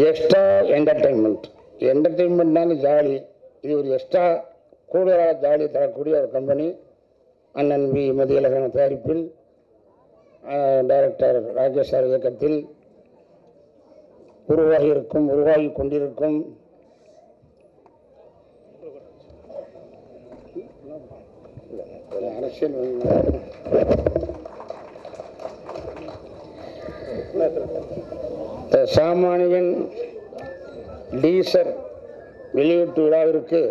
Extra என்டர்டெயின்மெண்ட்னாலும் jolly. இது ஒரு extra கூடுதலாக ஜாலி தரக்கூடிய ஒரு கம்பெனி. அண்ணன் வி மதியழகன் தயாரிப்பில், டைரக்டர் ராஜேஷ் சார் இயக்கத்தில் உருவாகி கொண்டிருக்கும் அரசியல் சாமானியன் டீசர் வெளியீட்டு விழாவிற்கு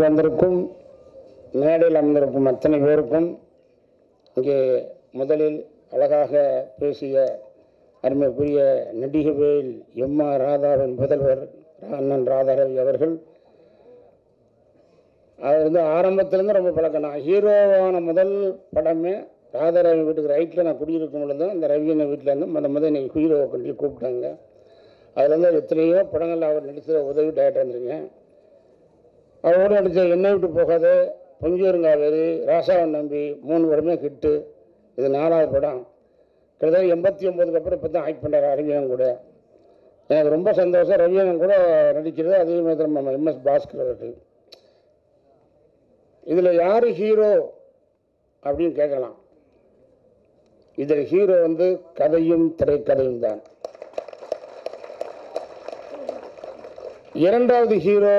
வந்திருக்கும் மேடையில் அமர்ந்திருக்கும் அத்தனை பேருக்கும், இங்கே முதலில் அழகாக பேசிய அருமைக்குரிய நடிகவேல் எம்.ஆர். ராதாவின் முதல்வர் அண்ணன் ராதாரவி அவர்கள், அது வந்து ஆரம்பத்திலேருந்து ரொம்ப பழக்கம். நான் ஹீரோவான முதல் படமே ராதாரவி வீட்டுக்கு ரைட்டில் நான் குடியிருக்கும் பொழுது அந்த ரவியனை வீட்டிலேருந்து முதல் இன்னைக்கு ஹீரோவை கொண்டு கூப்பிட்டாங்க. அதுலேருந்து எத்தனையோ படங்கள் அவர் நடித்த உதவி டேரக்டர் இருந்திருக்கேன். அவரோடு நடித்த என்னை விட்டு போகாது, பொங்கியருங்காவேரி, ராசாவன் நம்பி 3 படமே ஹிட்டு. இது 4வது படம். கிட்டத்தட்ட 89க்கு அப்புறம் இப்போ தான் ஆக்ட் பண்ணுறாரு ரவியன் கூட. எனக்கு ரொம்ப சந்தோஷம். ரவியன் கூட நடிக்கிறது. அதே மாதிரி நம்ம எம்.எஸ். பாஸ்கர் அவர்கள். இதில் யார் ஹீரோ அப்படின்னு கேட்கலாம். இதில் ஹீரோ வந்து கதையும் திரைக்கதையும் தான். 2வது ஹீரோ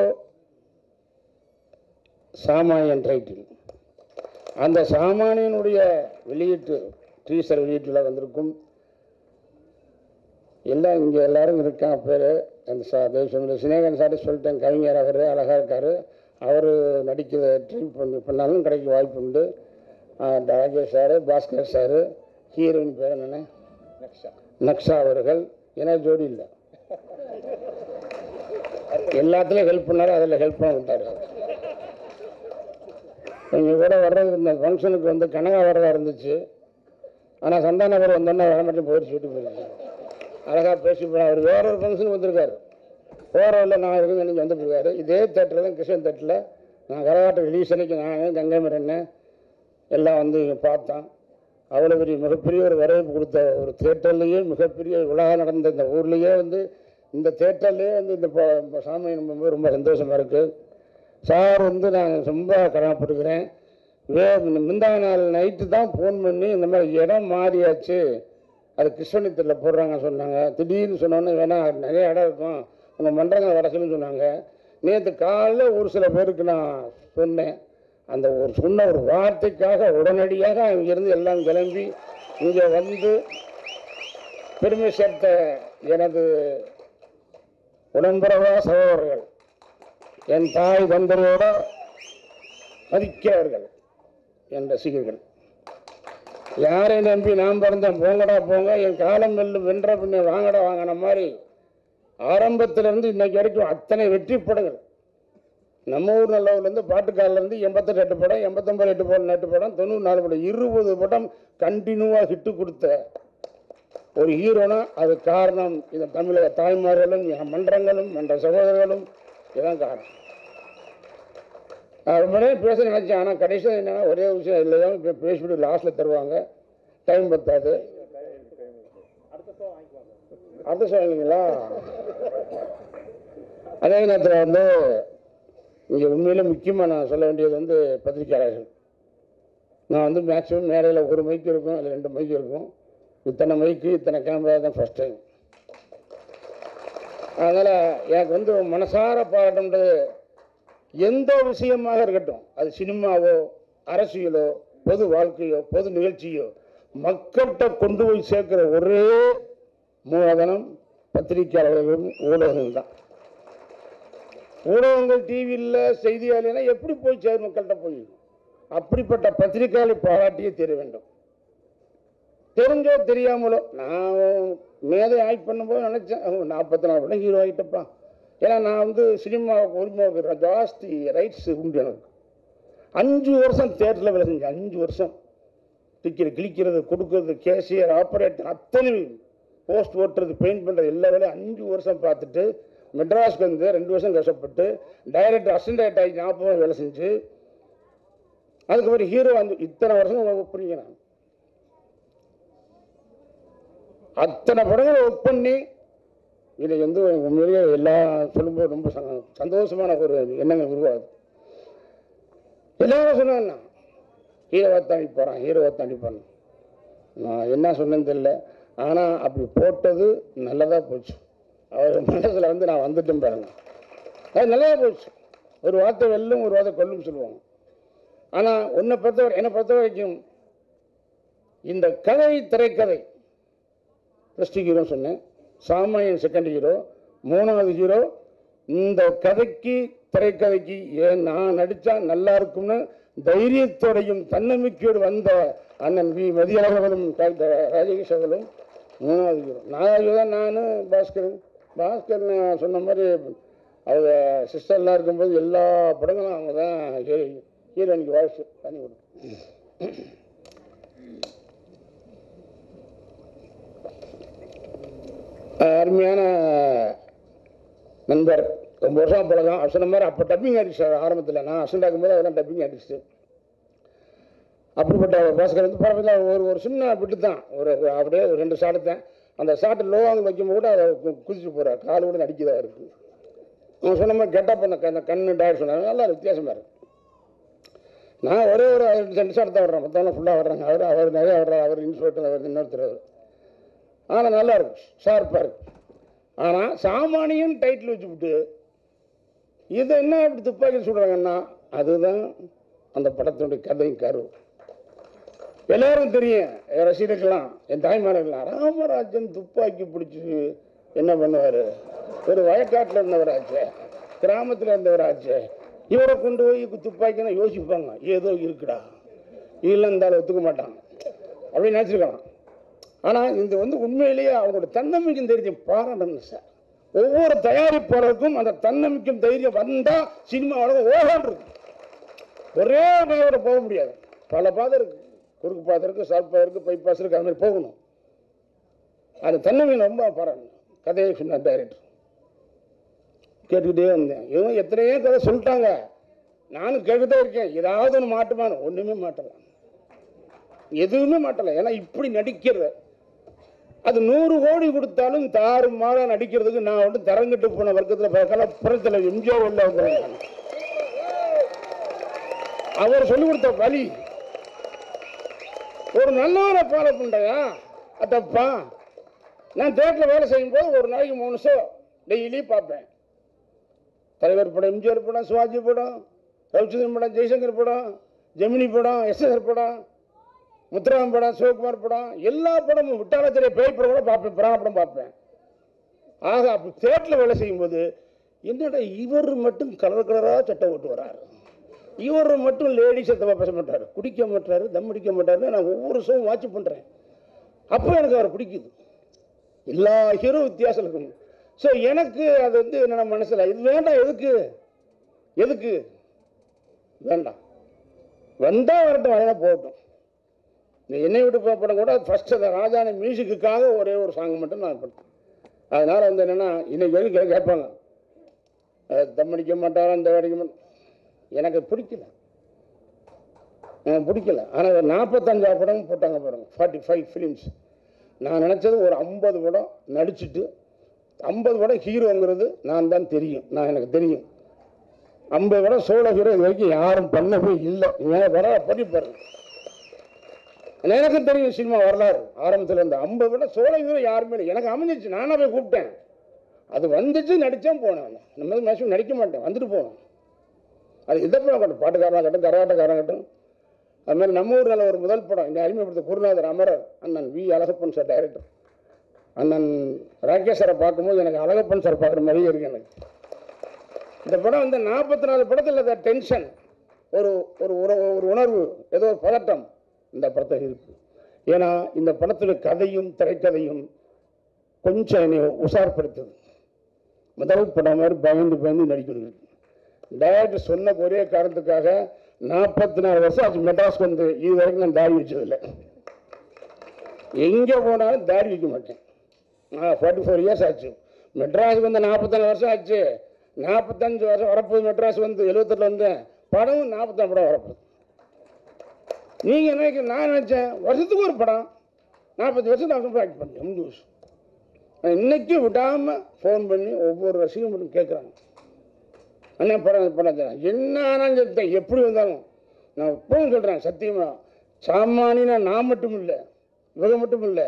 சாமானியன் டைட்டில். அந்த சாமானியனுடைய வெளியீட்டு டீசர் வெளியீட்டில் வந்திருக்கும் எல்லாம் இங்கே எல்லாரும் இருக்காங்க. பேர் அந்த தேசம் சினேகன் சார் சொல்லிட்டேன். கவிஞர் அவர் அழகாக இருக்கார். அவர் நடிக்கிற ட்ரை பண்ணாலும் கிடைக்க வாய்ப்பு உண்டு. Rajesh sir, Bhaskar sir, heroine பேர் என்னென்ன நக்ஷா அவர்கள். ஏன்னா ஜோடி இல்லை, எல்லாத்துலேயும் ஹெல்ப் பண்ணார், அதில் ஹெல்ப் பண்ண விட்டார். இங்கே கூட வர்றது இந்த ஃபங்க்ஷனுக்கு வந்து கனகா வர்றதா இருந்துச்சு. ஆனால் சந்தானவர் வந்தோன்னா வர மட்டும் போயிடுச்சு, வீட்டு போயிடுச்சு. அழகாக பேசி அவர் வேற ஒரு ஃபங்க்ஷனுக்கு வந்திருக்காரு. போகிறவரில் நான் இருக்குன்னு எனக்கு வந்துருக்காரு. இதே தேட்டரில் தான், கிருஷ்ணன் தேட்டரில் நான் கரகாட்ட ரிலீஸ் அன்னைக்கு நான் கங்கைமரன் எல்லாம் வந்து பார்த்தோம். அவ்வளோ பெரிய மிகப்பெரிய ஒரு வரவேற்பு கொடுத்த ஒரு தேட்டர்லேயே மிகப்பெரிய விழா நடந்த இந்த ஊர்லேயே வந்து இந்த தேட்டர்லேயே வந்து இந்த சாமி ரொம்ப சந்தோஷமாக இருக்குது. சார் வந்து நான் ரொம்ப கடமைப்பட்டுக்கிறேன். முந்தா நாள் நைட்டு தான் ஃபோன் பண்ணி இந்த மாதிரி இடம் மாறியாச்சு, அது கிருஷ்ணனித்தில் போடுறாங்க சொன்னாங்க. திடீர்னு சொன்னோன்னே வேணால் நிறைய இடம் இருக்கும், உங்கள் மன்றங்கள் வர சொல்லி சொன்னாங்க. நேற்று காலையில் ஒரு சில பேருக்கு நான் சொன்னேன். அந்த சொன்ன ஒரு வார்த்தைக்காக உடனடியாக அங்கிருந்து எல்லாம் கிளம்பி இங்கே வந்து பெருமை சேர்த்த எனது உடன்பரவா சகோதரர்கள், என் தாய் தந்தரோட மதிக்கிறவர்கள், என் ரசிகர்கள், யாரை நம்பி நாம் பிறந்தேன் போங்கடா போங்க, என் காலம் வென்ற பின்ன வாங்கடா வாங்கின மாதிரி ஆரம்பத்திலிருந்து இன்னைக்கு வரைக்கும் அத்தனை வெற்றி படங்கள் நம்ம ஊர் நல்லூர்லேருந்து பாட்டுக்காரிலேருந்து 88 படம், 89 படம், 8 படம், 94 படம், 20 படம் கண்டினியூவாக ஹிட்டு கொடுத்த ஒரு ஹீரோனா அது காரணம் இந்த தமிழக தாய்மார்களும் மன்றங்களும் மன்ற சகோதரர்களும் இதுதான் காரணம். நான் ரொம்ப நேரம் பேச நினைச்சேன். ஆனால் கடைசியில் என்னன்னா ஒரே விஷயம் இல்லையா, இப்போ பேசிவிட்டு லாஸ்ட்டில் தருவாங்க, டைம் பத்தாது. அடுத்த சொல்லுங்களா. அதே நேரத்தில் வந்து இங்கே உண்மையிலே முக்கியமாக நான் சொல்ல வேண்டியது வந்து பத்திரிக்கையாளர்கள். நான் வந்து மேக்ஸிமம் மேடையில் ஒரு மைக்கு இருக்கும், அதில் 2 மைக்கு இருக்கும். இத்தனை மைக்கு இத்தனை கேமரா தான் ஃபஸ்ட் டைம். அதனால் எனக்கு வந்து மனசார பாராட்டுன்றது எந்த விஷயமாக இருக்கட்டும், அது சினிமாவோ அரசியலோ பொது வாழ்க்கையோ பொது நிகழ்ச்சியோ மக்கள்கிட்ட கொண்டு போய் சேர்க்கிற ஒரே மூலதனம் பத்திரிகையாளர்களும் ஊடகங்கள் தான். ஊடகங்கள் டிவியில் செய்தியாளர்னா எப்படி போய் சேரும் மக்கள்கிட்ட போய்? அப்படிப்பட்ட பத்திரிகையாளை பாராட்டியே தெரிய வேண்டும். தெரிஞ்சோ தெரியாமலோ நான் மேதை ஆக்ட் பண்ணும்போது நினச்சேன் 44 படம் ஹீரோ ஆகிட்டப்பா. ஏன்னா நான் வந்து சினிமாவுக்கு உரிமை ஜாஸ்தி ரைட்ஸ் உண்டு எனக்கு. 5 வருஷம் தேட்டரில் வேலை செஞ்சேன். 5 வருஷம் டிக்கெட் கிழிக்கிறது, கொடுக்கறது, கேஷியர், ஆப்ரேட்டர், அத்தனை போஸ்ட் ஓட்டுறது, பெயிண்ட் பண்ணுறது எல்லா வேலையும் 5 வருஷம் பார்த்துட்டு மெட்ராஸ்க்கு வந்து 2 வருஷம் கஷ்டப்பட்டு டைரக்டர் அசிஸ்டன்ட் டைரக்டர் ஆகி 40 வருஷம் வேலை செஞ்சு அதுக்கப்புறம் ஹீரோ வந்து இத்தனை வருஷம் ஒர்க் பண்ணிங்க. நான் அத்தனை படங்களை ஒர்க் பண்ணி இதை வந்து உண்மையிலேயே எல்லாம் சொல்லும்போது ரொம்ப சந்தோஷமான ஒரு எண்ணங்கள் உருவாகுது. எல்லாரும் சொன்னாங்கண்ணா ஹீரோவை தாண்டி போகிறான், ஹீரோவை தாண்டி போகிறான். நான் என்ன சொன்னேன்னு தெரியல, ஆனால் அப்படி போட்டது நல்லதாக போச்சு. அவர் மனசில் வந்து நான் வந்துட்டேன் பாருங்க, அது நல்லதாக போச்சு. ஒரு வார்த்தை வெல்லும், ஒரு வார்த்தை கொல்லும் சொல்லுவாங்க. ஆனால் என்னை பொறுத்த வரைக்கும் இந்த கதை, திரைக்கதை ஃபர்ஸ்ட் ஹீரோ சொன்னேன், சாமானியன் செகண்ட் ஹீரோ, 3வது ஹீரோ. இந்த கதைக்கு திரைக்கதைக்கு ஏன் நான் நடித்தா நல்லா இருக்கும்னு தைரியத்தோடையும் தன்னம்பிக்கையோடு வந்த அண்ணன் வி மதியழகவனும் டாக்டர் ராஜேஷ் அவர்களும் 3வது ஹீரோ. 4வது ஹீரோ தான் நான் பாஸ்கர் நான் சொன்ன மாதிரி அவங்க சிஸ்டர்லாம் இருக்கும்போது எல்லா படங்களும் அவங்க தான் ஹீரோனுக்கு வாய்ஸ் பண்ணி கொடுக்கும். அருமையான நண்பர், ரொம்ப வருஷம் பழகம். அவர் சொன்ன மாதிரி அப்போ டப்பிங் ஆர்டிஸ்ட் ஆரம்பத்தில் நான் அசண்ட் ஆகும்போது அவெல்லாம் டப்பிங் ஆர்டிஸ்ட்டு. அப்படிப்பட்ட பாஸ்கர் வந்து பரவாயில்ல ஒரு சின்ன பிட்டு தான், அப்படியே ஒரு 2 ஷாட்டு தான். அந்த ஷாட்டு லோவாங்க வைக்கும் கூட அதை குதிச்சு போகிறார், கால் கூட நடிக்கிறதா இருக்குது. அவன் சொன்ன மாதிரி கெட்டப் அந்த கண்ணு டயர் சொன்னார், நல்லா வித்தியாசமாக இருக்குது. நான் ஒரே ஒரு 2 ஷாட் தான் வர்றேன், மற்றவங்க ஃபுல்லாக வர்றாங்க. அவர் நிறையா வர்றார், அவர் இன்ஸ்பெக்டர், அவர் இன்னொருத்தர். ஆனால் நல்லா இருக்கும், ஷார்ப்பாக இருக்கும். ஆனால் சாமானியன் டைட்டில் வச்சுக்கிட்டு இதை என்ன இப்படி துப்பாக்கி சொல்கிறாங்கன்னா அதுதான் அந்த படத்தினுடைய கதையும் கரு. எல்லாரும் தெரியும், ரசிகர்கள்லாம், என் தாய்மாரெல்லாம், ராமராஜன் துப்பாக்கி பிடிச்சி என்ன பண்ணுவார், ஒரு வயக்காட்டில் இருந்தவராச்சு, கிராமத்தில் இருந்தவராச்சு, இவரை கொண்டு போய் துப்பாக்கினா யோசிப்பாங்க, ஏதோ இருக்குடா, இல்லை இருந்தாலும் ஒத்துக்க மாட்டாங்க அப்படின்னு நினச்சிருக்கலாம். ஆனால் இது வந்து உண்மையிலேயே அவங்களோட தன்னம்பிக்கை தைரியம் பாராட்டணும் சார். ஒவ்வொரு தயாரிப்பாளருக்கும் அந்த தன்னம்பிக்கும் தைரியம் வந்தால் சினிமா வளர்ந்து ஓடான் இருக்கு. ஒரே வகையோட போக முடியாது, பல பாதை இருக்குது, குறுக்கு பாதை இருக்குது, ஷார்ட் பாதை இருக்குது, பைபாஸ் இருக்குது, அது மாதிரி போகணும். அந்த தன்னம்பிக்கை ரொம்ப பாராட்டணும். கதையை சொன்னார் டைரக்டர், கேட்டுக்கிட்டே வந்தேன். இவங்க எத்தனையோ கதை சொல்லிட்டாங்க, நானும் கேட்டுகிட்டே இருக்கேன், ஏதாவது ஒன்று மாட்டுமான. ஒன்றுமே மாட்டலை, எதுவுமே மாட்டலை. ஏன்னா இப்படி நடிக்கிறது அது 100 கோடி கொடுத்தாலும் தாறுமாறா நடிக்கிறதுக்கு நான் வந்து தரங்கிட்டு போன வர்க்கத்தில் புறத்தில் எம்ஜிஆர் உள்ள வந்தேன். அவர் சொல்லிக் கொடுத்த வழி ஒரு நல்லவரை ஃபாலோ பண்ணுறையா அதப்பா. நான் தேட்டரில் வேலை செய்யும்போது ஒரு நாளைக்கு 3 ஷோ டெய்லி பார்ப்பேன். தலைவர் படம், எம்ஜிஆர் படம், சிவாஜி படம், ரவிச்சந்திரன் படம், ஜெய்சங்கர் படம், ஜெமினி படம், எஸ்எஸ்ஆர் படம், முத்துராமன் படம், சிவகுமார் படம், எல்லா படமும் விட்டாலத்திலே பேய் படம் கூட பார்ப்பேன், புராண படம் பார்ப்பேன். ஆக அப்படி தேட்டரில் வேலை செய்யும்போது என்னடா இவர் மட்டும் கலர் கலராக சட்டை ஓட்டு வர்றாரு, இவர் மட்டும் லேடிஸ் சத்தமாக பேச மாட்டார், குடிக்க மாட்டார், தம் அடிக்க மாட்டாருன்னு நான் ஒவ்வொரு ஷோவும் வாட்ச் பண்ணுறேன். அப்போ எனக்கு அவரை பிடிக்குது. எல்லா ஹீரோ வித்தியாசம் இருக்குங்க. ஸோ எனக்கு அது வந்து என்னென்ன மனசில் இது வேண்டாம், எதுக்கு வேண்டாம், வந்தால் வரட்டும், வரனா போகட்டும். இந்த என்னை விட்டு படம் கூட ஃபஸ்ட்டு அந்த ராஜான மியூசிக்குக்காக ஒரே ஒரு சாங் மட்டும் நான் பண்ணேன். அதனால் வந்து என்னென்னா இன்னைக்கு வரைக்கும் கேட்பாங்க, தம் அடிக்க மாட்டாரா, இந்த அடிக்க மாட்டேன், எனக்கு பிடிக்கல. ஆனால் 45 படம் போட்டாங்க பாருங்க, 45 ஃபிலிம்ஸ். நான் நினச்சது ஒரு 50 படம் நடிச்சுட்டு 50 படம் ஹீரோங்கிறது நான் தான் தெரியும், எனக்கு தெரியும். 50 படம் சோழ ஹீரோ இது வரைக்கும் யாரும் பண்ணவே இல்லை. வர பண்ணி பாருங்க, எனக்கு தெரியும் சினிமா வரலாறு ஆரம்பத்தில் இருந்து. 50 படம் சோழ ஹீரோ யாருமே இல்லை. எனக்கு அமைஞ்சிச்சு, நானாக போய் கூப்பிட்டேன், அது வந்துச்சு, நடித்தேன், போனேன். நம்ம மேக்ஸிமம் நடிக்க மாட்டேன், வந்துட்டு போனோம். அது எந்த படம் கட்டும், பாட்டுக்காரனாக கட்டும், கரகாட்டக்காரன் கட்டும். அது மாதிரி நம்ம ஊர் நல்ல ஒரு முதல் படம் இந்த அறிமுகப்படுத்த குருநாதர் அமரர் அண்ணன் வி அழகப்பன் சார் டைரக்டர். அண்ணன் ராகேஷ் சாரை பார்க்கும்போது எனக்கு அழகப்பன் சார் பார்க்குற மாதிரியே இருக்கு எனக்கு. இந்த படம் வந்து 44 படத்தில் டென்ஷன், ஒரு ஒரு உணர்வு, ஏதோ ஒரு பதட்டம் இந்த படத்தில் இருக்கு. ஏன்னா இந்த படத்தில் கதையும் திரைக்கதையும் கொஞ்சம் என்னை உஷார்படுத்துது. முதல் படம் மாதிரி பயந்து நடிக்கணும். டைரக்டர் சொன்ன ஒரே காரணத்துக்காக 44 வருஷம் ஆச்சு மெட்ராஸ்க்கு வந்து இது வரைக்கும் நான் தாடி வச்சதில்லை. எங்கே போனாலும் தாடி வைக்க மாட்டேன். 44 இயர்ஸ் ஆச்சு. மெட்ராஸுக்கு வந்து 44 வருஷம் ஆச்சு. 45 வருஷம் வரப்போகுது. மெட்ராஸ் வந்து 78 வந்தேன். படமும் 44 படம் வரப்போகுது. நீங்கள் நினைக்க, நான் நினச்சேன் வருஷத்துக்கு ஒரு படம், 40 வருஷம் ஆக்ட் பண்ணேன். 50 வருஷம். இன்னைக்கும் விடாமல் ஃபோன் பண்ணி ஒவ்வொரு ரசிகம் மட்டும் கேட்குறாங்க, அண்ணா படம் படம் என்ன ஆனாலும் எப்படி வந்தாலும். நான் இப்பவும் சொல்கிறேன், சத்தியமாக சாமானியனா நான் மட்டும் இல்லை, இவங்க மட்டும் இல்லை,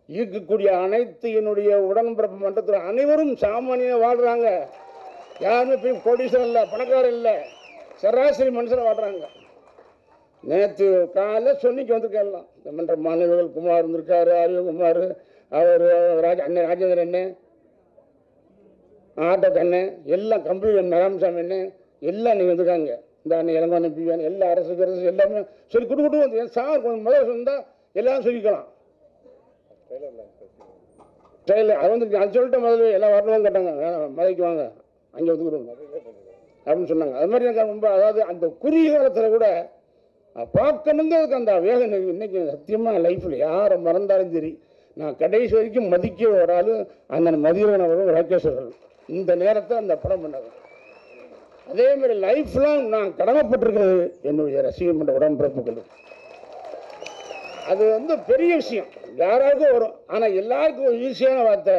இருக்கக்கூடிய அனைத்து என்னுடைய உடன்பிறப்பு மன்றத்தில் அனைவரும் சாமானியனை வாழ்கிறாங்க. யாருமே போய் கோடீஸ்வரர் இல்லை, பணக்காரர் இல்லை, சராசரி மனுஷனை வாழ்கிறாங்க. நேற்று காலையில் சொன்னிக்கு வந்திருக்கலாம். இந்த மன்ற மாணவர்கள் குமார் இருந்திருக்காரு, அறிவுகுமார், அவர் அண்ணன் ராஜேந்திரன் அண்ணன், ஆட்டோ அண்ணன், எல்லாம் கம்ப்யூட்டர் நராமசாமி அண்ணன், எல்லாம் நீங்கள் வந்திருக்காங்க. இந்த அண்ணன் இளங்கோண்ணன் பிவியான் எல்லா அரசு எல்லாமே சொல்லி கொடுத்து வந்து என் சார் கொஞ்சம் முதல் சொன்னால் எல்லாரும் சொல்லிக்கலாம். ட்ரெயிலர் அது வந்து அது சொல்லிட்டு முதல்ல எல்லாம் வரணும் கேட்டாங்க. மலைக்கு வாங்க, அங்கே வந்துக்கிறோம் அப்படின்னு சொன்னாங்க. அது மாதிரி எனக்கு ரொம்ப, அதாவது அந்த குறுகிய காலத்தில் கூட பார்க்கணுங்க அதுக்கு அந்த வேகம் இன்னைக்கு சத்தியமாக லைஃப்பில் யாரை மறந்தாலும் சரி, நான் கடைசி வரைக்கும் மதிக்க ஒரு ஆள் அந்த மதியவன் அவர்கள் ராகேஸ்வரர்கள். இந்த நேரத்தை அந்த படம் பண்ணது. அதே மாதிரி லைஃப்லாம் நான் கடமைப்பட்டிருக்கிறது என்னுடைய ரசிகர் மன்ற உடன்பிறப்புகள். அது வந்து பெரிய விஷயம், யாராருக்கும் வரும். ஆனால் எல்லாருக்கும் ஈஸியான வார்த்தை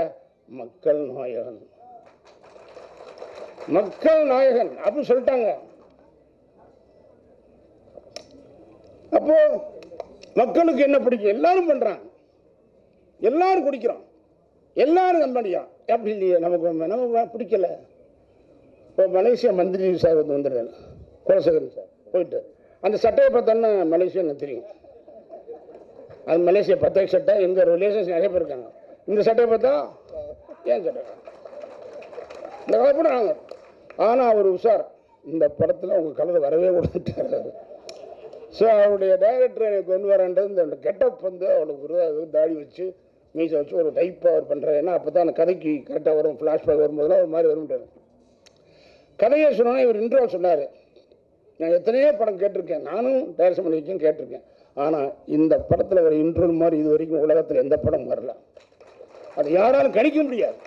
மக்கள் நாயகன், மக்கள் நாயகன் அப்படின்னு சொல்லிட்டாங்க. அப்போ மக்களுக்கு என்ன பிடிக்கும்? எல்லாரும் பண்றாங்க, எல்லாரும் குடிக்கிறோம், எல்லாரும் கம்பெனிக்கிறோம். அப்படி இல்லையே, நமக்கு பிடிக்கல. இப்போ மலேசியா மந்திரி சார் வந்து வந்துடுறேன், குலசேகரன் சார் போயிட்டு அந்த சட்டையை பார்த்தோன்னா மலேசியா எனக்கு தெரியும். அது மலேசியா பத்தேக் சட்டை, எங்கள் ரிலேஷன்ஸ் நிறைய பேர் இருக்காங்க. இந்த சட்டையை பார்த்தா ஏன் சட்டை இந்த கலப்படாங்க. ஆனால் அவர் உஷார், இந்த படத்தில் அவங்க கலர் வரவே கொடுத்துட்டாரு. ஸோ அவருடைய டைரக்டர் எனக்கு கொண்டு வரன்றது இந்த கெட்டப் வந்து அவளுக்கு தாடி வச்சு மீசை வச்சு ஒரு டைப்பாக அவர் பண்ணுறாரு. ஏன்னா அப்போ தான் அந்த கதைக்கு கரெக்டாக வரும், ஃப்ளாஷ்பேக் வரும்போதெல்லாம் ஒரு மாதிரி வரும்ட்டார். கதையை சொன்னோன்னா இவர் இன்ட்ரோ சொன்னார். நான் எத்தனையோ படம் கேட்டிருக்கேன், நானும் டைரக்ஷன் பண்ணி வைக்கும் கேட்டிருக்கேன். ஆனால் இந்த படத்தில் ஒரு இன்ட்ரோ மாதிரி இது வரைக்கும் உலகத்தில் எந்த படம் வரல. அது யாராலும் கணிக்க முடியாது.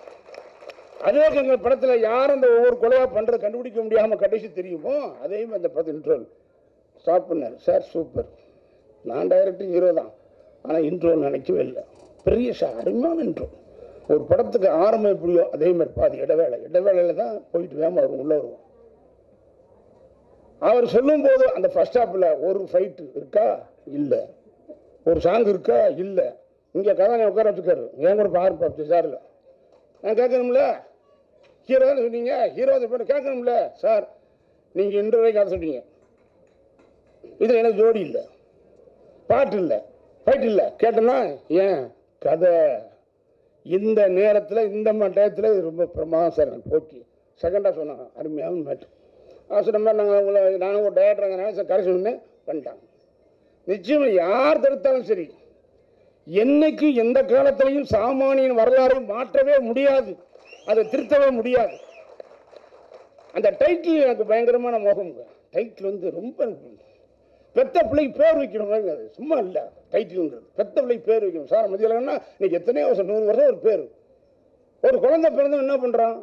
அதே எங்கள் படத்தில் யார் அந்த ஒவ்வொரு கொலையாக பண்ணுறது கண்டுபிடிக்க முடியாமல் கடைசி தெரியுமோ, அதையும் அந்த படத்தில் இன்ட்ரோ ஸ்டாப் பண்ணார். சார் சூப்பர், நான் டைரக்டர் ஹீரோ தான், ஆனால் இன்ட்ரோ நினைக்கவே இல்லை. பெரிய சார் அருமையான இன்ட்ரோ. ஒரு படத்துக்கு ஆரம்பம் எப்படியோ அதே மாதிரி பாதி இடைவேளையில் தான் போயிட்டு வேமா வரும், உள்ளே வருவோம். அவர் சொல்லும் போது அந்த ஃபர்ஸ்ட் ஹாஃபில் ஒரு ஃபைட்டு இருக்கா இல்லை, ஒரு சாங் இருக்கா இல்லை. இங்கே கதாநாயகன் உட்கார வச்சுக்காரு, என் கூட பாரு சாரில் நான் கேட்கணும்ல, ஹீரோ தானே சொன்னீங்க, ஹீரோ பேர் கேட்கணும்ல சார், நீங்கள் இன்று வரைக்கும் கதை சொன்னீங்க, இதில் எனக்கு ஜோடி இல்லை, பாட்டு இல்லை, ஃபைட் இல்லை. கேட்டோன்னா ஏன் கதை இந்த நேரத்தில் இந்த டயத்தில் இது ரொம்ப பிரமாதம் சார். எனக்கு போச்சு செகண்டாக சொன்னாங்க, அருமையான மேட்ரு. சொன்ன மாதிரி நானும் ஒரு டைரக்டருங்கிறனால சார் கரை சொன்னே பண்ணிட்டாங்க. நிச்சயம் யார் தடுத்தாலும் சரி, என்னைக்கு எந்த காலத்திலையும் சாமானியின் வரலாறை மாற்றவே முடியாது, அதை திருத்தவே முடியாது. அந்த டைட்டில் எனக்கு பயங்கரமான மோகம். டைட்டில் வந்து ரொம்ப பெத்த பிள்ளை பேர் வைக்கணும், அது சும்மா இல்லை. டைட்டிலுங்கிறது பெத்த பிள்ளை பேர் வைக்கணும். சார் மதியலன்னா இன்னைக்கு எத்தனையோ வருஷம், 100 வருஷம் ஒரு பேர். ஒரு குழந்தை பிறந்த என்ன பண்ணுறான்,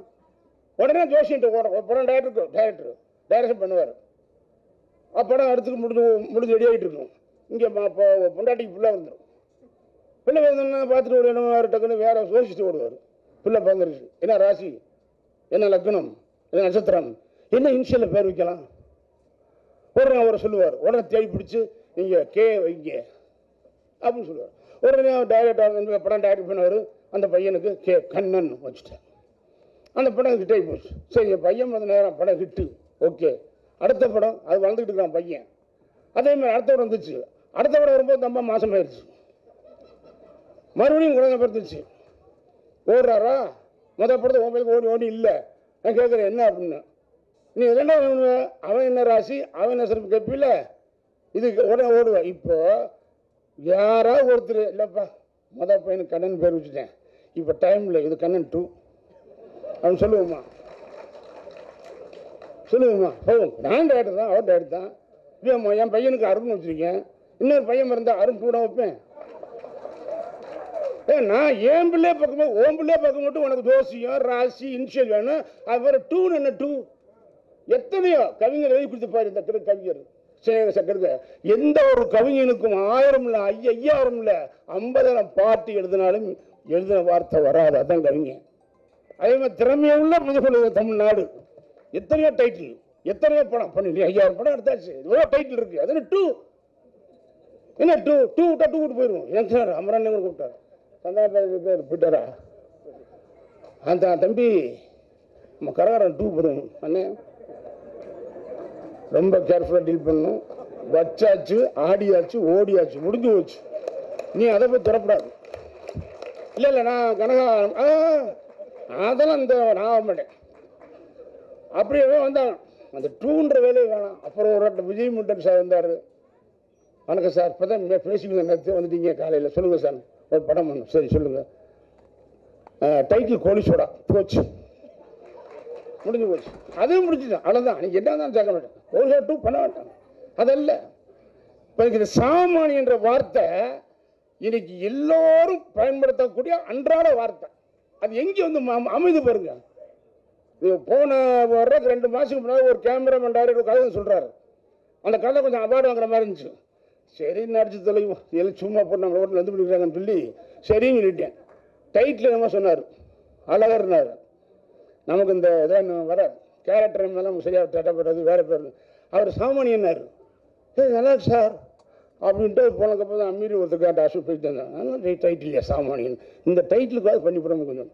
உடனே ஜோஷின்ட்டு ஓடும். படம் டைரக்ஷன் பண்ணுவார், படம் எடுத்துக்கு முடிஞ்சு ரெடி ஆகிட்டு இருக்கும். இங்கே இப்போ பொண்டாட்டிக்கு பிள்ளை வந்துடும். பிள்ளை பிறந்தோன்னா பார்த்துட்டு ஒரு என்ன டக்குன்னு வேற யோசிச்சுட்டு ஓடுவார். பிள்ளை பிறந்துருச்சு, என்ன ராசி, என்ன லக்னம், என்ன நட்சத்திரம், என்ன இனிஷியலில் பேர் வைக்கலாம் உடனே அவரை சொல்லுவார். உடனே தேடி பிடிச்சி நீங்கள் கே வைங்க அப்படின்னு சொல்லுவார். உடனே டைரக்டர் படம் டைரக்ட் பண்ணுவார். அந்த பையனுக்கு கே கண்ணன் வச்சுட்டேன். அந்த படம் ஹிட் ஆகி போச்சு. சரி, என் பையன் வந்து நேரம் படம் ஹிட்டு, ஓகே. அடுத்த படம் அது வளர்ந்துக்கிட்டு இருக்கான் பையன். அதே மாதிரி அடுத்த படம் வந்துச்சு. அடுத்த படம் வரும்போது ரொம்ப மாசம் ஆயிடுச்சு. மறுபடியும் குழந்தை பிறந்துச்சு. ஓடுறாரா, முதல் படத்தை உங்களுக்கு ஓடி இல்லை. நான் கேட்குறேன் என்ன அப்படின்னு. நீ என்ன அவன் என்ன ராசி, அவன் என்ன சிறப்பு கேட்பில்ல, இது உடனே ஓடுவேன். இப்போ யாராவது ஒருத்தர் இல்லைப்பா மொதல் பையனுக்கு கண்ணன் பேர் வச்சுட்டேன், இப்போ டைம் இல்லை, இது கண்ணன் 2 அப்படின்னு சொல்லுவோம்மா போவோம். நான் டேரக்டர் தான், அவர் டேரக்டர் தான். இப்போம்மா என் பையனுக்கு அருண் வச்சுருக்கேன், இன்னொரு பையன் இருந்தால் அருண் கூட வைப்பேன். நான் என் பிள்ளைய பார்க்கும்போது ஓம் பிள்ளைய பார்க்க மட்டும் உனக்கு ஜோசியம் ராசி இன்ஷியல் வேணும். அது டூன்னு என்ன டூ? எத்தனையோ கவிஞர் எழுதி கொடுத்துப்பாரு இந்த கவிஞர் சக்கரத்தை. எந்த ஒரு கவிஞனுக்கும் 1000 இல்லை 5000 இல்லை 50,000 பாட்டு எழுதினாலும் எழுதின வார்த்தை வராது. அதான் கவிஞன். அதே மாதிரி திறமையாக உள்ள புதுக்குழு தமிழ்நாடு. எத்தனையோ டைட்டில், எத்தனையோ படம் பண்ணி 5000 படம் எடுத்தாச்சு. எவ்வளோ டைட்டில் இருக்கு. அது டூ என்ன டூ டூ விட்டா டூ விட்டு போயிடுவோம். ஏன் சார் அமரான் கூப்பிட்டார் சந்தான பேர் போயிட்டாரா? அந்த தம்பி நம்ம கரகாரம் டூ போடுவோம் அண்ணே. ரொம்ப கேர்ஃபுல்லாக டீல் பண்ணணும். வச்சாச்சு, ஆடியாச்சு, ஓடியாச்சு, முடிஞ்சு போச்சு. நீ அதை போய் திறப்படாது. இல்லை இல்லை நான் கனகா அதெல்லாம் இந்த நான் வர மாட்டேன். அப்படியே வந்தாங்க. அந்த டூன்ற வேலையை வேணாம். அப்புறம் ஒரு விஜய் முட்டன் சார் வந்தார். வணக்கம் சார், இப்போ தான் பேசிக்கங்க நேரத்து வந்துட்டீங்க காலையில். சொல்லுங்கள் சார், ஒரு படம் பண்ணணும். சரி சொல்லுங்கள். டைட்டில் கோலிசோடா போச்சு, முடிஞ்சு போச்சு. அதுவும் முடிச்சுட்டேன். அவ்வளோதான். நீங்கள் என்ன தான் சேர்க்க மாட்டேன். கோலிசோடா டூ பண்ண மாட்டாங்க. அதல்ல இப்போ இந்த சாமானியன்ற வார்த்தை இன்னைக்கு எல்லோரும் பயன்படுத்தக்கூடிய அன்றாட வார்த்தை. அது எங்கே வந்து அமைது பாருங்க. போன வர்றதுக்கு 2 மாதத்துக்கு முன்னாடி ஒரு கேமராமேன் டைரக்டர் கதை சொல்கிறாரு. அந்த கதை கொஞ்சம் அவார்டு வாங்குற மாதிரி இருந்துச்சு. சரி நடிச்சு தொலைவோம், எல்லாம் சும்மா போட்டு நம்ம ரோட்டில் வந்து பிடிக்கிறாங்கன்னு சொல்லி சரின்னு சொல்லிட்டேன். டைட்டில் நம்ம சொன்னார், அழகர்னார். நமக்கு இந்த இதான் வராது, கேரக்டர் மேலே நமக்கு சரியாக தட்டப்படுறது வேறு பேர். அவர் சாமானியன்னார். நல்லா சார் அப்படின்ட்டு போனதுக்கப்புறம் தான் அம்மீறி ஒருத்தர் அசூர் போயிட்டு இருந்தாங்க. அதனால் டைட்டில் சாமானியன். இந்த டைட்டிலுக்காக பண்ணி போடாமல் கொஞ்சம்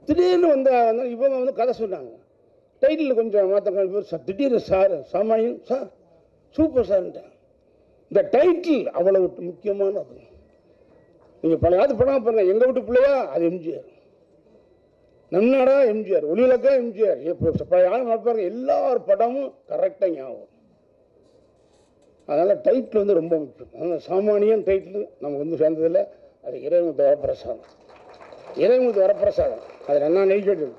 திடீர்னு வந்து இவங்க வந்து கதை சொன்னாங்க. டைட்டில் கொஞ்சம் மாற்ற சார் திடீர்னு சார் சாமானியன் சார் சூப்பர் சார்ன்ட்டேன். இந்த டைட்டில் அவ்வளவு முக்கியமானது. நீங்கள் பழையாவது படம் பாருங்க. எங்கள் வீட்டு பிள்ளையா அது எம்ஜிஆர், நம்நாடா எம்ஜிஆர், ஒளிவிளக்கா எம்ஜிஆர். இப்போ பழைய ஆள் பாருங்க, எல்லார் படமும் கரெக்டாக ஞாபகம். அதனால் டைட்டில் வந்து ரொம்ப முக்கியம். அதனால் சாமானியன் டைட்டில் நமக்கு வந்து சேர்ந்ததில்லை. அது இறைவனுக்கு வரப்பிரசாதம். இறைவனுக்கு வரப்பிரசாதம். அது நல்லா நடிக்கிறது.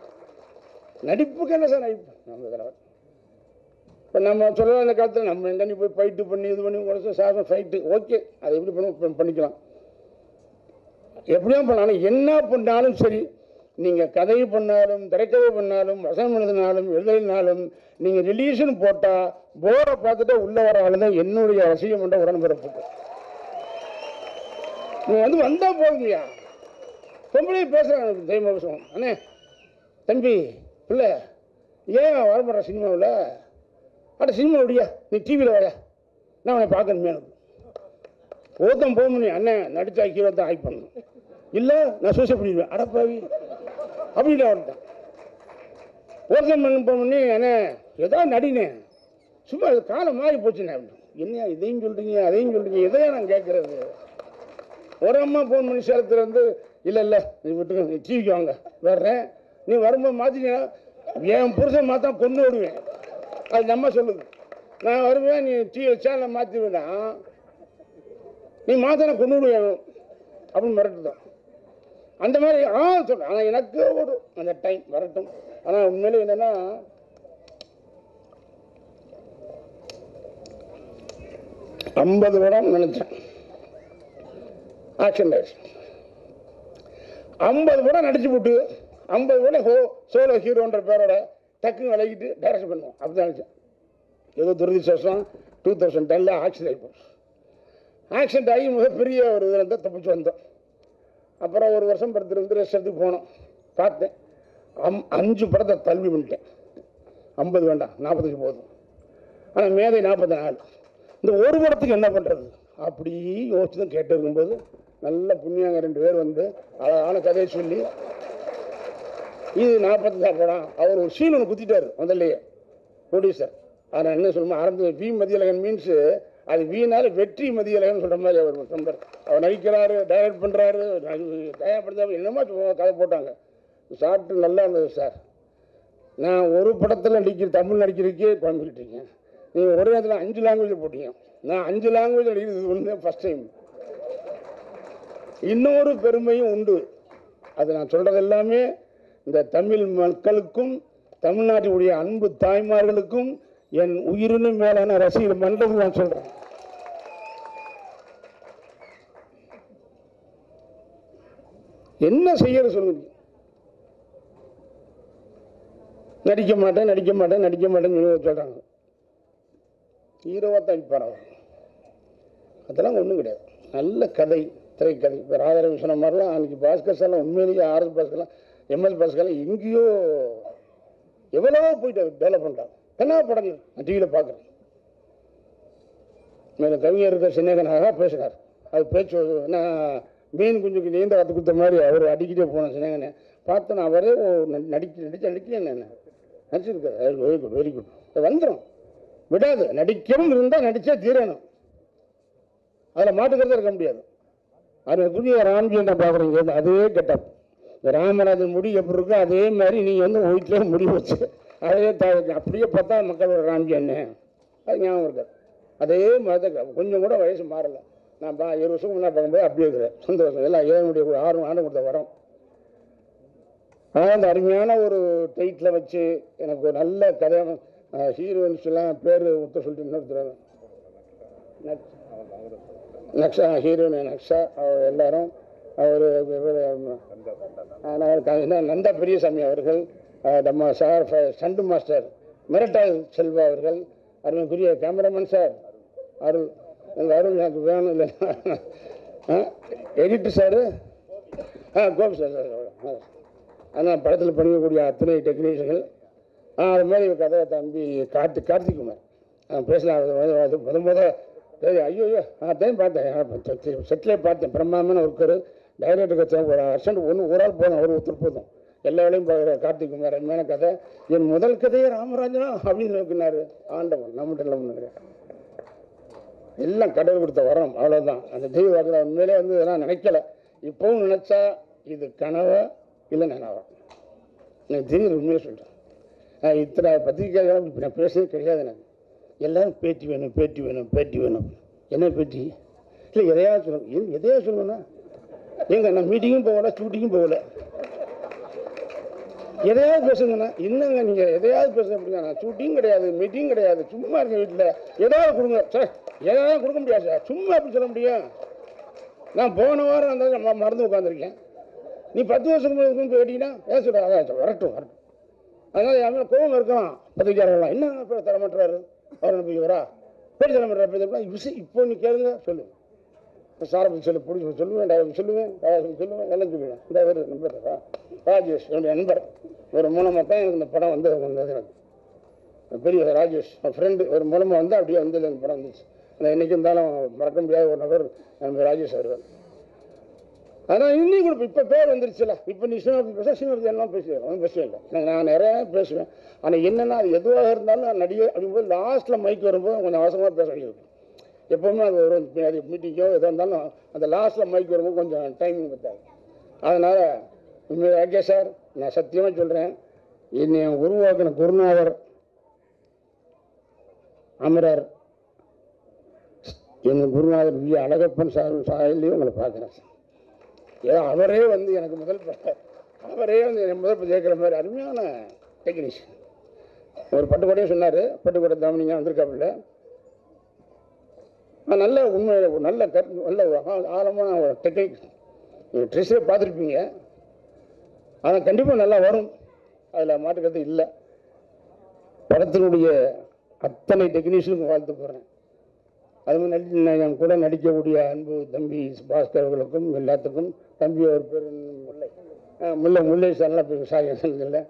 நடிப்புக்கு என்ன சார் நடிப்பு? நம்ம தடவை இப்போ நம்ம சொல்லலாம். அந்த காலத்தில் நம்ம எங்கே போய் ஃபைட்டு பண்ணி இது பண்ணி உடச்சு சாதம் ஃபைட்டு ஓகே, அதை எப்படி பண்ணிக்கலாம், எப்படியும் பண்ணலாம். ஆனால் என்ன பண்ணாலும் சரி, நீங்கள் கதை பண்ணாலும் திரைக்கதை பண்ணாலும் வசனம் எழுதினாலும் எழுதினாலும் நீங்கள் ரிலீஷன் போட்டால் போரை பார்த்துட்டு உள்ளே வர ஆள் தான் என்னுடைய ரசிகம் என்ற உடன்பிறப்பு. நீங்கள் வந்து வந்தால் போகுங்கய்யா. பொம்பளை பேசுகிறாங்க தெய்வம் அண்ணே தம்பி பிள்ளை ஏன் வரமாட்டா சினிமாவில்? அட சினிமா விடியா, நீ டிவியில் வரையா, நான் உன்னை பார்க்கணுமே. எனக்கு ஒருத்தன் போக முடியும். அண்ணன் நடித்தா ஹீரோ தான் ஆக்ட் பண்ணணும், இல்லை நான் சூசைட் பண்ணிடுவேன் அடப்பாவி அப்படின்னு வந்துட்டேன். ஒருத்தன் பண்ணி அண்ணே ஏதாவது நடினேன், சும்மா காலம் மாறி போச்சுண்ணே. என்ன இதையும் சொல்கிறீங்க அதையும் சொல்கிறீங்க, எதையா நான் கேட்குறது? ஒரு அம்மா ஃபோன் பண்ணி சேலத்தில் வந்து இல்லை இல்லை நீ விட்டுங்க, நீ டிவிக்கு வாங்க வர்றேன், நீ வரும்போது மாற்றினா என் புருஷன் மாற்றா கொண்டு விடுவேன். அது நம்ம சொல்லுது. நான் வருவேன், நீ டிவியில் சேனலை மாற்றி விடா, நீ மாற்றினா கொண்டு விடுவேன் அப்படின்னு மிரட்டுதான். அந்த மாதிரி சொல்கிறேன். ஆனால் எனக்கு ஒரு அந்த டைம் வரட்டும். ஆனால் உண்மையிலே என்னென்னா, ஐம்பது படம் நினைச்சேன் ஆக்ஷன் டைரக்ஷன். 50 படம் நடிச்சு போட்டு 50 படம் சோலோ ஹீரோன்ற பேரோட டக்குன்னு விலகிட்டு டைரக்ஷன் பண்ணுவோம் அப்படிதான் நினச்சேன். ஏதோ துரதிர்ஷ்டம் 2010 ஆக்சிடென்ட் ஆகிப்போம். ஆக்சிடென்ட் ஆகி மிகப்பெரிய ஒரு இதில் இருந்தால் தப்பிச்சு வந்தோம். அப்புறம் ஒரு வருஷம் படுத்துருந்து ரெஸ்ட் எடுத்து போனோம். பார்த்தேன் 5 படத்தை தள்வி பண்ணிட்டேன். 50 வேண்டாம், 45 போதும். ஆனால் மேதை 44. இந்த ஒரு படத்துக்கு என்ன பண்ணுறது அப்படி யோசிச்சு தான் கேட்டு இருக்கும்போது நல்ல புண்ணியாங்க 2 பேர் வந்து அழகான கதையை சொல்லி இது 45 படம். அவர் ஒரு சீன் ஒன்று குத்திட்டார் முதல்லையே ப்ரொடியூசர். ஆனால் என்ன சொல்லணும் ஆரம்பி வி மதியழகன் மீன்ஸு அது வீணால் வெற்றி மதியழகன் சொல்கிற மாதிரி அவர் சொன்னார். அவர் நடிக்கிறாரு, டைரக்ட் பண்ணுறாரு, தயார்படுத்த என்னமோ கதை போட்டாங்க. சாப்பிட்டு நல்லா இருந்தது சார். நான் ஒரு படத்தில் தமிழ் நடிக்கிறதுக்கே குழம்பிக்கிட்டு இருக்கேன். நீங்கள் ஒரே நேரத்தில் 5 லாங்குவேஜில் போட்டீங்க. நான் 5 லாங்குவேஜ் நடிக்கிறது ஒன்று ஃபஸ்ட் டைம். இன்னொரு பெருமையும் உண்டு. அது நான் சொல்கிறது எல்லாமே இந்த தமிழ் மக்களுக்கும் தமிழ்நாட்டினுடைய அன்பு தாய்மார்களுக்கும் என் உயிரினு மேலான ரசிகர் மன்றம் நான் சொல்கிறேன். என்ன செய்யறது சொல்லுங்க. நடிக்க மாட்டேன் நடிக்க மாட்டேன் நடிக்க மாட்டேன்னு சொல்றாங்க. ஹீரோவாக தான் இருப்பார் அவர். அதெல்லாம் ஒன்றும் கிடையாது. நல்ல கதை, திரைக்கதை. இப்போ ராதாரவி சொன்ன மாதிரிலாம் அன்றைக்கி பாஸ்கர் சார்லாம் உண்மையிலேயே ஆர்எஸ் பாஸ்கர்லாம் எம்எஸ் பாஸ்கர்லாம் எங்கேயோ எவ்வளவோ போயிட்டு டெவலப் பண்ணுறாங்க. என்ன படங்கள் நான் டிவியில் பார்க்குறேன். மேலே கவிஞர் இருக்க சின்னகனாக பேசுகிறார். அது பேச்சு நான் மீன் குஞ்சுக்கு நீந்த கற்று கொடுத்த மாதிரி அவர் அடிக்கிட்டே போன சின்னகனை பார்த்து நான் அவரே நடிக்க என்ன நடிச்சிருக்காரு. Very good very good. வந்துடும் விடாது. நடிக்கவும் இருந்தால் நடித்தே தீரணும். அதில் மாட்டுக்கிறதே இருக்க முடியாது. அது புதிய ராம்ஜி என்ன பார்க்குறீங்க, அதே கெட்டப். ராமராஜன் முடி எப்படி இருக்கோ அதே மாதிரி நீங்கள் வீட்டிலே முடி வச்சு அதே அப்படியே பார்த்தா மக்களோட ராம்ஜி என்ன அது ஞாபகம் இருக்காது. அதே மாதிரி தான் கொஞ்சம் கூட வயசு மாறலை. நான் 7 வருஷம் முன்னாடி பார்க்கும்போது அப்படியே இருக்கிறேன். சந்தோஷம். எல்லாம் ஏனுடைய 6 ஆண்டு கொடுத்த வரோம். ஆனால் அந்த அருமையான ஒரு டைட்டில் வச்சு எனக்கு ஒரு நல்ல கதை. ஹீரோயின்ஸ் எல்லாம் பேர் ஒருத்தர் சொல்லிட்டு இன்னொருத்தர் நக்ஷா, ஹீரோயின் நக்ஷா, அவர் எல்லாரும் அவர் நந்தா பெரியசாமி அவர்கள், நம்ம சார் சண்டு மாஸ்டர் மிரட்டால் செல்வா அவர்கள், அருமைக்குரிய கேமராமேன் சார் அருள் எனக்கு வேணும் இல்லை எடிட்டர் சார் கோபி சார். ஆனால் படத்தில் பண்ணிக்கக்கூடிய அத்தனை டெக்னீஷியன்கள் அது மாதிரி கதை தம்பி கார்த்திக்குமார் பேசலாம். முத ஐயோ அதையும் பார்த்தேன். செட்டிலே பார்த்தேன். பிரம்மாண்டமான ஒர்க்கர். டைரக்டருக்கு ஒரு அர்ஜென்ட் ஒரு ஆள் போதும், அவர் ஒருத்தர் போதும். எல்லா வேலையும் பார்க்குற கார்த்திக்குமார். அருமையான கதை. என் முதல் கதையே ராமராஜனா அப்படின்னு நோக்கினார் ஆண்டவன். நம்மகிட்ட முன்னாடி எல்லாம் கடவுள் கொடுத்த வரோம். அவ்வளோதான். அந்த தெய்வ வாக்கில் உண்மையிலே இதெல்லாம் நினைக்கல. இப்போவும் நினச்சா இது கனவா இல்லை நினைவா எனக்கு தெரியல. உண்மையாக சொல்கிறேன். இத்தனை பத்திரிக்கைகளும் இப்போ நான் பேசுறது கிடையாது. எனக்கு எல்லோரும் பேட்டி வேணும் பேட்டி வேணும் பேட்டி வேணும். என்ன பேட்டி இல்லை எதையாவது சொல்லணும். எதையாவது சொல்லணும்னா எங்க நான் மீட்டிங்கும் போகல ஷூட்டிங்கும் போகல. எதையாவது பேசுங்கண்ணா. என்னங்க நீங்கள் எதையாவது பேச அப்படிங்க. நான் ஷூட்டிங் கிடையாது மீட்டிங் கிடையாது. சும்மா இருக்க வீட்டில் ஏதாவது கொடுங்க சார். ஏதாவது கொடுக்க முடியாது சார். சும்மா அப்படி சொல்ல முடியும். நான் போன வாரம் அந்த மறந்து உட்காந்துருக்கேன். நீ 10 வருஷம் போய் கேட்டீங்கன்னா ஏன் சொல்ற அதான் வரட்டும். அதனால் என் மேலே கோபம் இருக்கலாம். பத்திரிக்கையாளர்களாம் என்ன தரமாட்டுறாரு அவர் நம்பிக்கைவரா பேர் தரமாட்டுறாரு விஷயம். இப்போ நீ கேளுங்க சொல்லுவேன். சாரை பற்றி பிடிச்சி சொல்லுவேன். சொல்லுவேன் எல்லாம் சொல்லுவேன். இந்த ஒரு நம்பர் ராஜேஷ் என்னுடைய நண்பர். ஒரு மூலமாக தான் எனக்கு இந்த படம் வந்தது. எனக்கு பெரிய ராஜேஷ் ஃப்ரெண்டு ஒரு மூலமாக வந்து அப்படியே வந்து இந்த படம் வந்துச்சு. ஆனால் என்றைக்கு இருந்தாலும் மறக்க முடியாத ஒரு நபர் நம்ம ராஜேஷ் வருவார். அதனால் இன்னும் கூட இப்போ பேர் வந்துருச்சுல. இப்போ நீ சினிமா எல்லாம் பேசுவேன். ஒன்றும் பிரச்சனை இல்லை. நான் நிறைய பேசுவேன். ஆனால் என்னென்னா அது எதுவாக இருந்தாலும் நான் நடிகை அப்படிங்கும்போது லாஸ்ட்டில் மைக் வரும்போது கொஞ்சம் அவசரமாக பேச வேண்டியது. எப்போவுமே அது ஒரு மீட்டிங்கோ எதாக இருந்தாலும் அந்த லாஸ்ட்டில் மைக் வரும்போது கொஞ்சம் டைமிங் பத்தாது. அதனால் உண்மையாக ஓகே சார். நான் சத்தியமாக சொல்கிறேன். என்னை உருவாக்கின குருநாதர் அமரர் எங்கள் குருநாதர் வி அழகப்பன் சாலையிலையும் உங்களை பார்க்குறேன் சார். ஏதோ அவரே எனக்கு முதல் கேட்குற மாதிரி அருமையான டெக்னீஷியன். ஒரு பட்டுக்கோட்டையும் சொன்னார். பட்டுக்கோட்டை தாமனிங்க வந்திருக்காப்புல. நல்ல உண்மை நல்ல ஆழமான டெக்னிக். நீங்கள் ட்ரெஸ்ஸே பார்த்துருப்பீங்க. ஆனால் கண்டிப்பாக நல்லா வரும். அதில் மாட்டுக்கிறது இல்லை. படத்தினுடைய அத்தனை டெக்னீஷியனுக்கும் வாழ்த்து போகிறேன். அது மாதிரி நான் கூட நடிக்கக்கூடிய அன்பு தம்பி பாஸ்கர் அவர்களுக்கும் எல்லாத்துக்கும் தம்பி அவர் பேர் முல்லை சார் இல்லை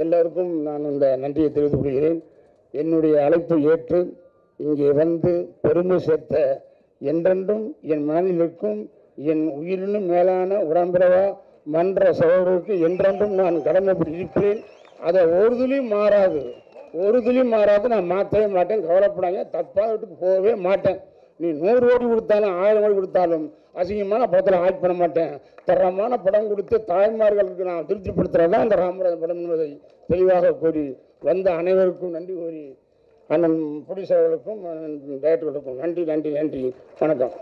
எல்லாருக்கும் நான் இந்த நன்றியை தெரிவித்துக் கொள்கிறேன். என்னுடைய அழைப்பை ஏற்று இங்கே வந்து பெருமை சேர்த்த என்றென்றும் என் மனதிற்கும் என் உயிரினும் மேலான உடம்பிரவா மன்ற சகோதரருக்கு என்றென்றும் நான் கடமைப்பட்டு இருப்பேன். அதை ஒரு துளியும் மாறாது. நான் மாற்றவே மாட்டேன். கவலைப்படாங்க. தப்பான வீட்டுக்கு போகவே மாட்டேன். நீ 100 கோடி கொடுத்தாலும் 1000 கோடி கொடுத்தாலும் அசிங்கமான படத்தில் ஆக்ட் பண்ண மாட்டேன். தரமான படம் கொடுத்து தாய்மார்களுக்கு நான் திருப்திப்படுத்துறதான் இந்த ராமராஜன் படம் என்பதை தெளிவாக கூறி வந்த அனைவருக்கும் நன்றி கூறி அண்ணன் ப்ரொடியூசர்களுக்கும் டைரக்டர்களுக்கும் நன்றி. வணக்கம்.